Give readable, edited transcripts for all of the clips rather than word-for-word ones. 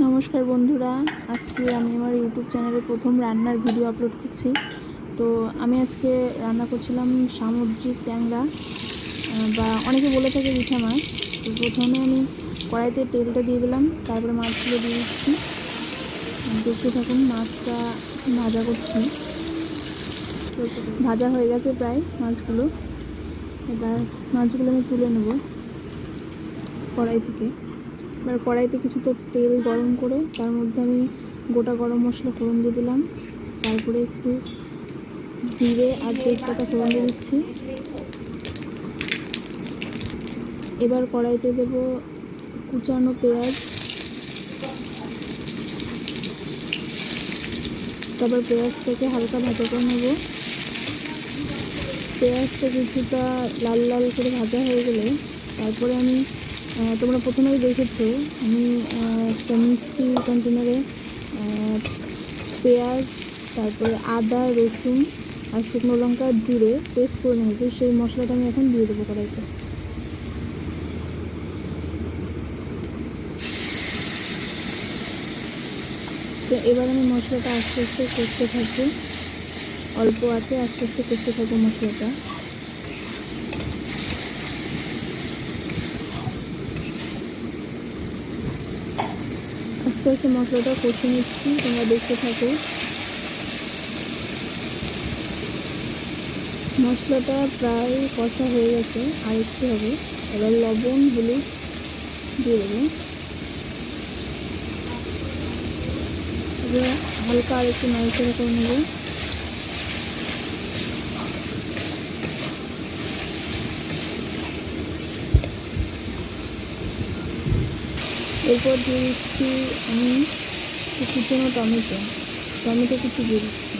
নমস্কার বন্ধুরা, আজকে আমি আমার ইউটিউব চ্যানেলে প্রথম রান্নার ভিডিও আপলোড করছি। তো আমি আজকে রান্না করছিলাম সামুদ্রিক ট্যাংরা, বা অনেকে বলে থাকে রিঠা মাছ। তো প্রথমে আমি কড়াইতে তেলটা দিয়ে দিলাম, তারপরে মাছগুলো দিয়ে দিচ্ছি। দেখতে থাকুন, মাছটা ভাজা করছি। ভাজা হয়ে গেছে প্রায় মাছগুলো। এবার মাছগুলো আমি তুলে নেব কড়াই থেকে। এবার কড়াইতে কিছুটা তেল গরম করে তার মধ্যে আমি গোটা গরম মশলা ফোড়ন দিয়ে দিলাম, তারপরে একটু জিরে আর তেজপাতা ফোড়ন দিয়ে দিচ্ছি। এবার কড়াইতে দেব কুচানো পেঁয়াজ, তারপর পেঁয়াজটাকে হালকা ভাজা করে নেব। পেঁয়াজটা কিছুটা লাল লাল করে ভাজা হয়ে গেলে তারপরে আমি তোমরা প্রথমেই দেখেছো আমি একটা মিক্সি কন্টেনারে পেঁয়াজ, তারপরে আদা, রসুন আর শুকনো লঙ্কা, জিরে পেস্ট করে নিয়েছি। সেই মশলাটা আমি এখন দিয়ে দেবো কড়াইতে। তো এবার আমি মশলাটা আস্তে আস্তে কষতে থাকবো, অল্প আছে আস্তে আস্তে কষতে থাকবো মশলাটা। আস্তে আস্তে মশলাটা কষে নিচ্ছি, তোমরা দেখতে থাকো। মশলাটা প্রায় কষা হয়ে গেছে, আর একটু হবে। এবার লবণ, হলুদ দিয়ে দেবো। এবার হালকা আর একটু নাড়াচাড়া করে নেব। এরপর দিয়ে দিচ্ছি আমি কুচনো টমেটো কিছু দিয়ে দিচ্ছি।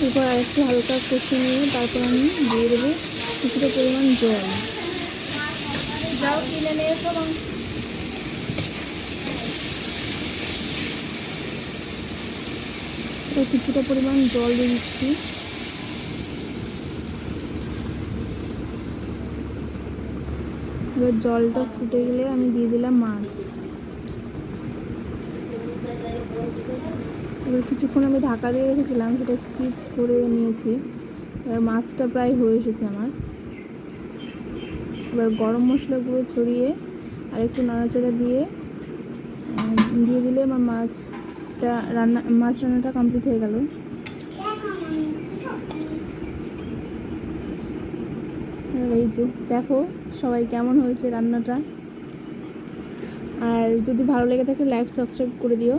এরপর আরেকটু হালকা কষে নিয়ে তারপর আমি দিয়ে দেবো কিছুটা পরিমাণ জল। কিছুটা পরিমাণ জল দিয়ে দিচ্ছি। এবার জলটা ফুটে গেলে আমি দিয়ে দিলাম মাছ। এবার কিছুক্ষণ আমি ঢাকা দিয়ে রেখেছিলাম, সেটা স্কিপ করে নিয়েছি। এবার মাছটা প্রায় হয়ে এসেছে আমার। এবার গরম মশলা গুঁড়ো ছড়িয়ে আর একটু নাড়াচাড়া দিয়ে দিলে আমার মাছ রান্নাটা কমপ্লিট হয়ে গেল। এই যে দেখো সবাই কেমন হয়েছে রান্নাটা। আর যদি ভালো লেগে থাকে লাইক সাবস্ক্রাইব করে দিও।